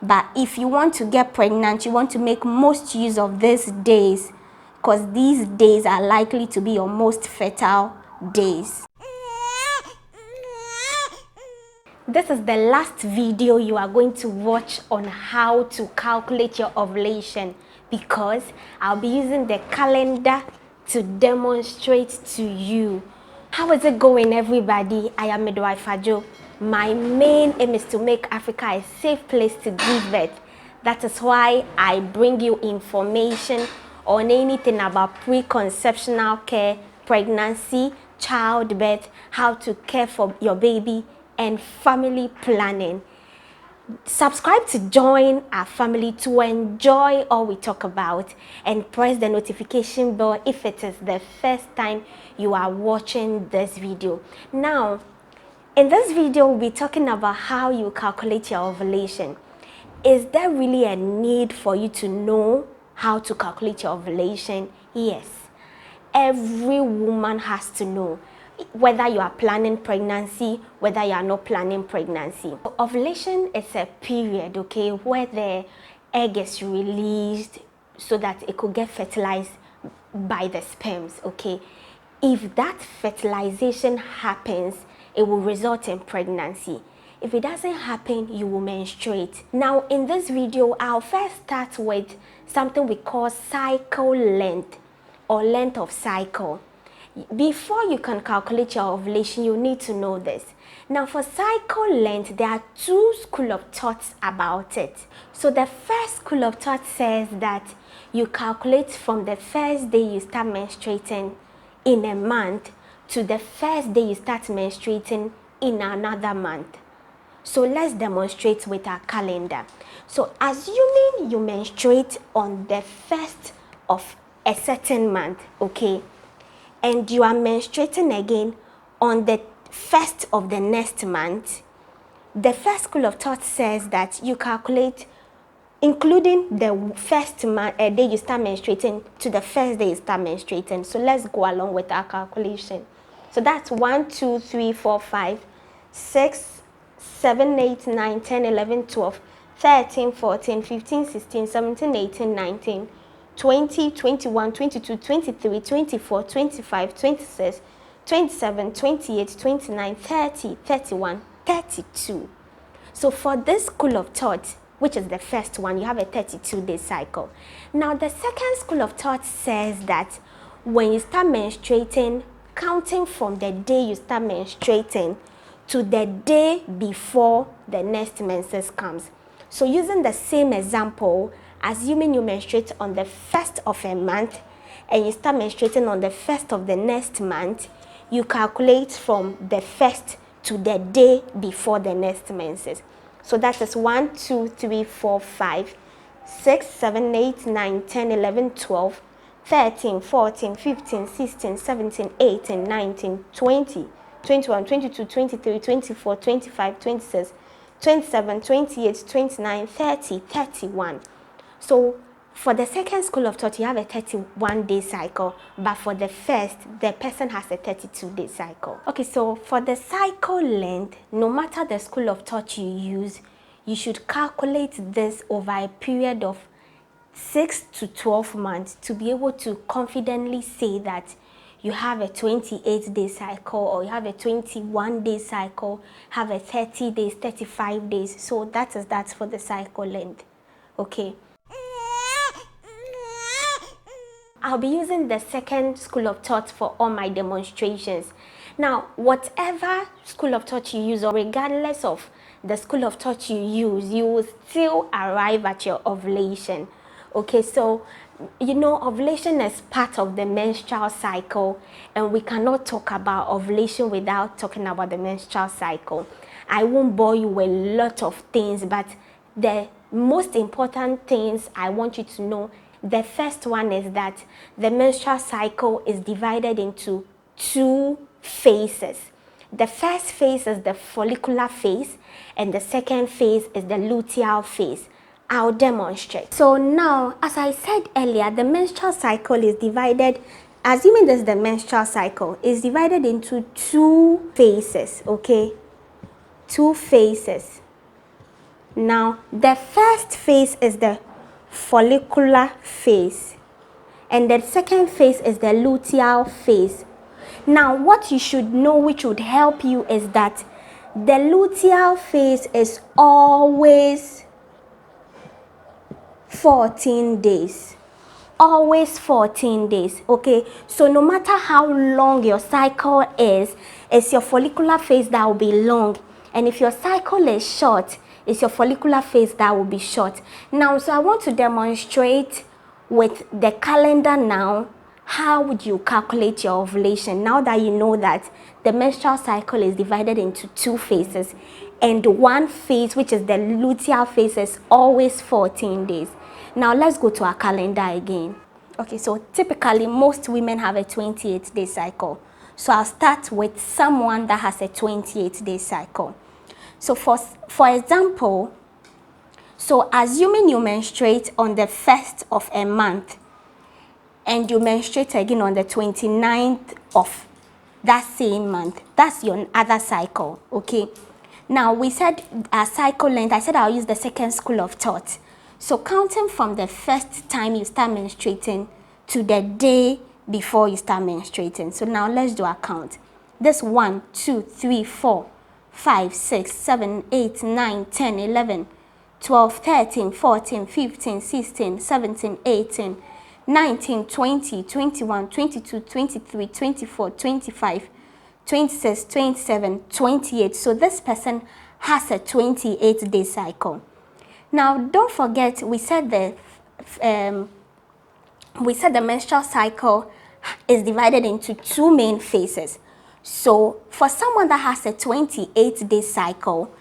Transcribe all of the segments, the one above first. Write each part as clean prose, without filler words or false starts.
But if you want to get pregnant, you want to make most use of these days, because these days are likely to be your most fertile days. This is the last video you are going to watch on how to calculate your ovulation, because I'll be using the calendar to demonstrate to you. How is it going, everybody? I am Midwife Adzo. My main aim is to make Africa a safe place to give birth. That is why I bring you information on anything about preconceptional care, pregnancy, childbirth, how to care for your baby, and family planning. Subscribe to join our family to enjoy all we talk about, and press the notification bell if it is the first time you are watching this video. Now, in this video, we'll be talking about how you calculate your ovulation. Is there really a need for you to know how to calculate your ovulation? Yes. Every woman has to know, whether you are planning pregnancy, whether you are not planning pregnancy. Ovulation is a period, okay, where the egg is released so that it could get fertilized by the sperms, okay. If that fertilization happens, it will result in pregnancy. If it doesn't happen, you will menstruate. Now, in this video, I'll first start with something we call cycle length, or length of cycle. Before you can calculate your ovulation, you need to know this. Now, for cycle length, there are two schools of thoughts about it. So the first school of thought says that you calculate from the first day you start menstruating in a month to the first day you start menstruating in another month. So let's demonstrate with our calendar. So assuming you menstruate on the first of a certain month, okay, and you are menstruating again on the first of the next month, the first school of thought says that you calculate including the first day you start menstruating to the first day you start menstruating. So let's go along with our calculation. So that's 1, 2, 3, 4, 5, 6, 7, 8, 9, 10, 11, 12, 13, 14, 15, 16, 17, 18, 19, 20, 21, 22, 23, 24, 25, 26, 27, 28, 29, 30, 31, 32. So for this school of thought, which is the first one, you have a 32-day cycle. Now, the second school of thought says that when you start menstruating, counting from the day you start menstruating to the day before the next menses comes. So using the same example, assuming you menstruate on the first of a month and you start menstruating on the first of the next month, you calculate from the first to the day before the next menses. So that is 1, 2, 3, 4, 5, 6, 7, 8, 9, 10, 11, 12, 13, 14, 15, 16, 17, 18, 19, 20, 21, 22, 23, 24, 25, 26, 27, 28, 29, 30, 31. So for the second school of thought, you have a 31-day cycle, but for the first, the person has a 32-day cycle. Okay, so for the cycle length, no matter the school of thought you use, you should calculate this over a period of 6 to 12 months to be able to confidently say that you have a 28-day cycle, or you have a 21-day cycle, have a 30 days, 35 days. So that is that for the cycle length. Okay. I'll be using the second school of thought for all my demonstrations. Now, whatever school of thought you use, or regardless of the school of thought you use, you will still arrive at your ovulation. Okay, so you know, ovulation is part of the menstrual cycle, and we cannot talk about ovulation without talking about the menstrual cycle. I won't bore you with a lot of things, but the most important things I want you to know, the first one is that the menstrual cycle is divided into two phases. The first phase is the follicular phase, and the second phase is the luteal phase. I'll demonstrate. So now, as I said earlier, the menstrual cycle is divided, assuming this is the menstrual cycle, is divided into two phases, okay? Two phases. Now, the first phase is the follicular phase, and the second phase is the luteal phase. Now, what you should know, which would help you, is that the luteal phase is always 14 days. Always 14 days, okay? So no matter how long your cycle is, it's your follicular phase that will be long. And if your cycle is short, it's your follicular phase that will be short. Now, so I want to demonstrate with the calendar now, how would you calculate your ovulation now that you know that the menstrual cycle is divided into two phases, and one phase, which is the luteal phase, is always 14 days. Now let's go to our calendar again. Okay, so typically most women have a 28-day cycle. So I'll start with someone that has a 28-day cycle. So for example, so assuming you menstruate on the 1st of a month and you menstruate again on the 29th of that same month, that's your other cycle, okay? Now we said our cycle length, I said I'll use the second school of thought. So counting from the first time you start menstruating to the day before you start menstruating. So now let's do a count. This 1, 2, 3, 4, 5, 6, 7, 8, 9, 10, 11, 12, 13, 14, 15, 16, 17, 18, 19, 20, 21, 22, 23, 24, 25, 26, 27, 28. So this person has a 28-day cycle. Now, don't forget, we said the menstrual cycle is divided into two main phases. So, for someone that has a 28-day cycle,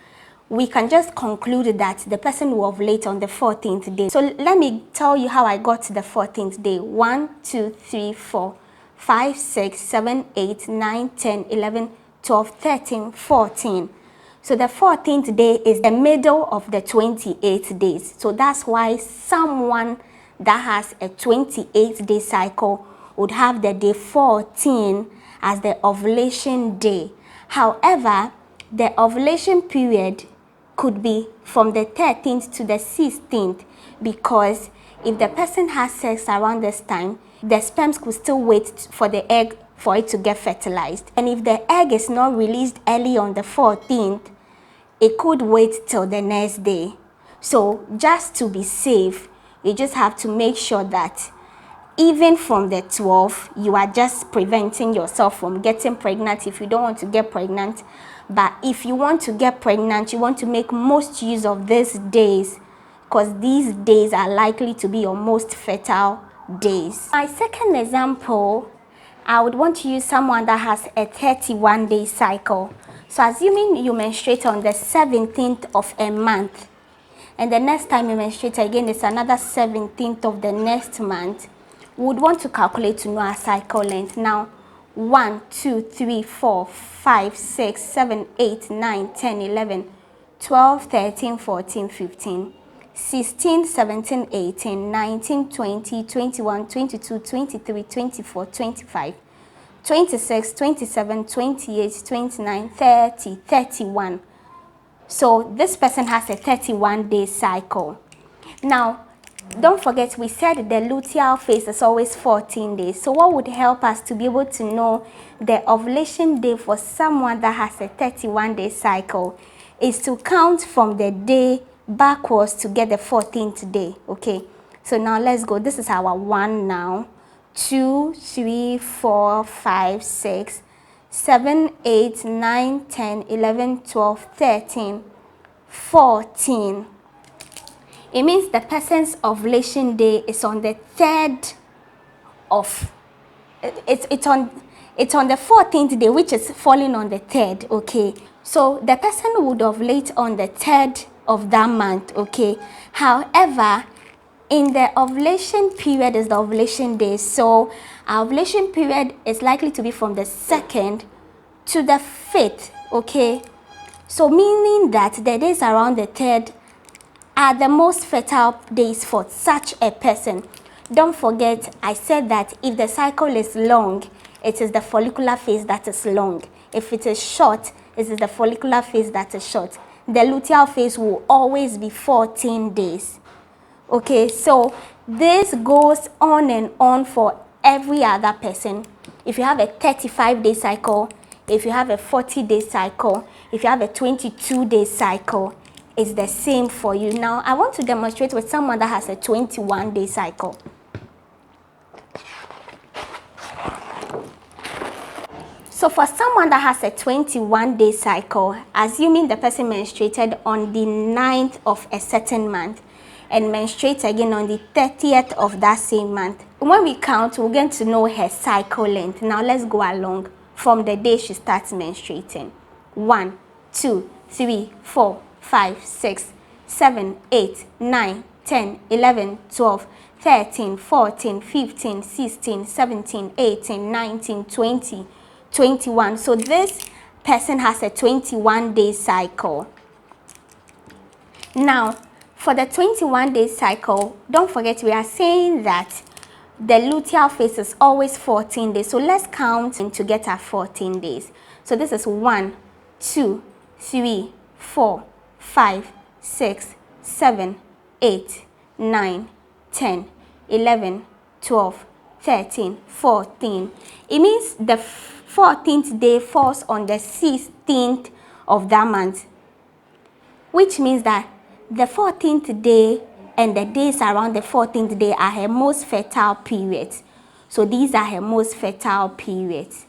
we can just conclude that the person will ovulate on the 14th day. So, let me tell you how I got to the 14th day. 1, 2, 3, 4, 5, 6, 7, 8, 9, 10, 11, 12, 13, 14. So the 14th day is the middle of the 28 days. So that's why someone that has a 28-day cycle would have the day 14 as the ovulation day. However, the ovulation period could be from the 13th to the 16th, because if the person has sex around this time, the sperms could still wait for the egg for it to get fertilized. And if the egg is not released early on the 14th, it could wait till the next day. So just to be safe, you just have to make sure that even from the 12th, you are just preventing yourself from getting pregnant if you don't want to get pregnant. But if you want to get pregnant, you want to make most use of these days, because these days are likely to be your most fertile days. My second example, I would want to use someone that has a 31-day cycle. So assuming you menstruate on the 17th of a month, and the next time you menstruate again is another 17th of the next month, we would want to calculate to know our cycle length. Now, 1, 2, 3, 4, 5, 6, 7, 8, 9, 10, 11, 12, 13, 14, 15, 16, 17, 18, 19, 20, 21, 22, 23, 24, 25, 26, 27, 28, 29, 30, 31. So this person has a 31-day cycle. Now, don't forget, we said the luteal phase is always 14 days. So what would help us to be able to know the ovulation day for someone that has a 31-day cycle is to count from the day backwards to get the 14th day, okay? So now let's go. This is our 1 now. 2, 3, 4, 5, 6, 7, 8, 9, 10, 11, 12, 13, 14. It means the person's ovulation day is on the 3rd of, it's on the 14th day, which is falling on the 3rd, okay? So the person would ovulate on the 3rd of that month, okay? However, in the ovulation period is the ovulation day. So our ovulation period is likely to be from the 2nd to the 5th, okay? So meaning that the days around the 3rd are the most fertile days for such a person. Don't forget, I said that if the cycle is long, it is the follicular phase that is long. If it is short, it is the follicular phase that is short. the luteal phase will always be 14 days. Okay, so this goes on and on for every other person. If you have a 35-day cycle, if you have a 40-day cycle, if you have a 22-day cycle, it's the same for you. Now, I want to demonstrate with someone that has a 21-day cycle. So for someone that has a 21-day cycle, assuming the person menstruated on the 9th of a certain month and menstruates again on the 30th of that same month, when we count, we're going to know her cycle length. Now let's go along from the day she starts menstruating. 1, 2, 3, 4, 5, 6, 7, 8, 9, 10, 11, 12, 13, 14, 15, 16, 17, 18, 19, 20, 21. So this person has a 21-day cycle. Now, for the 21-day cycle, don't forget we are saying that the luteal phase is always 14 days. So let's count to get our 14 days. So this is 1, 2, 3, 4, 5, 6, 7, 8, 9, 10, 11, 12, 13, 14. It means the 14th day falls on the 16th of that month, which means that the 14th day and the days around the 14th day are her most fertile periods. So these are her most fertile periods.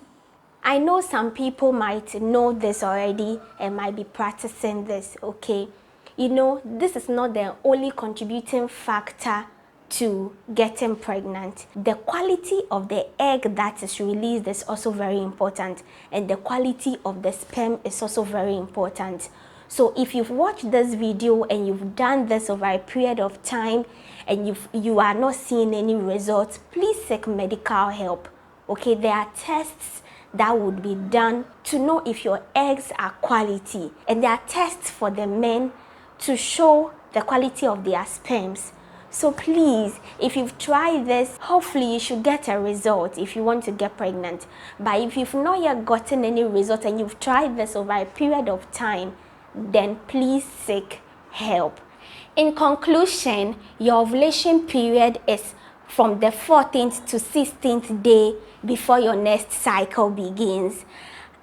I know some people might know this already and might be practicing this, okay? You know, this is not the only contributing factor to getting pregnant. The quality of the egg that is released is also very important, and the quality of the sperm is also very important. So if you've watched this video and you've done this over a period of time and you are not seeing any results, please seek medical help. Okay, there are tests that would be done to know if your eggs are quality, and there are tests for the men to show the quality of their sperms. So please, if you've tried this, hopefully you should get a result if you want to get pregnant. But if you've not yet gotten any result and you've tried this over a period of time, then please seek help. In conclusion, your ovulation period is from the 14th to 16th day before your next cycle begins.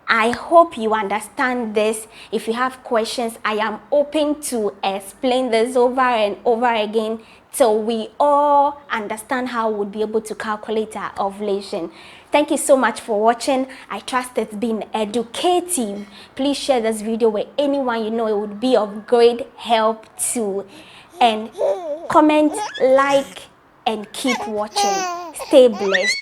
I hope you understand this. If you have questions, I am open to explain this over and over again till we all understand how we'll be able to calculate our ovulation. Thank you so much for watching. I trust it's been educative. Please share this video with anyone you know it would be of great help to. And comment, like, and keep watching. Stay blessed.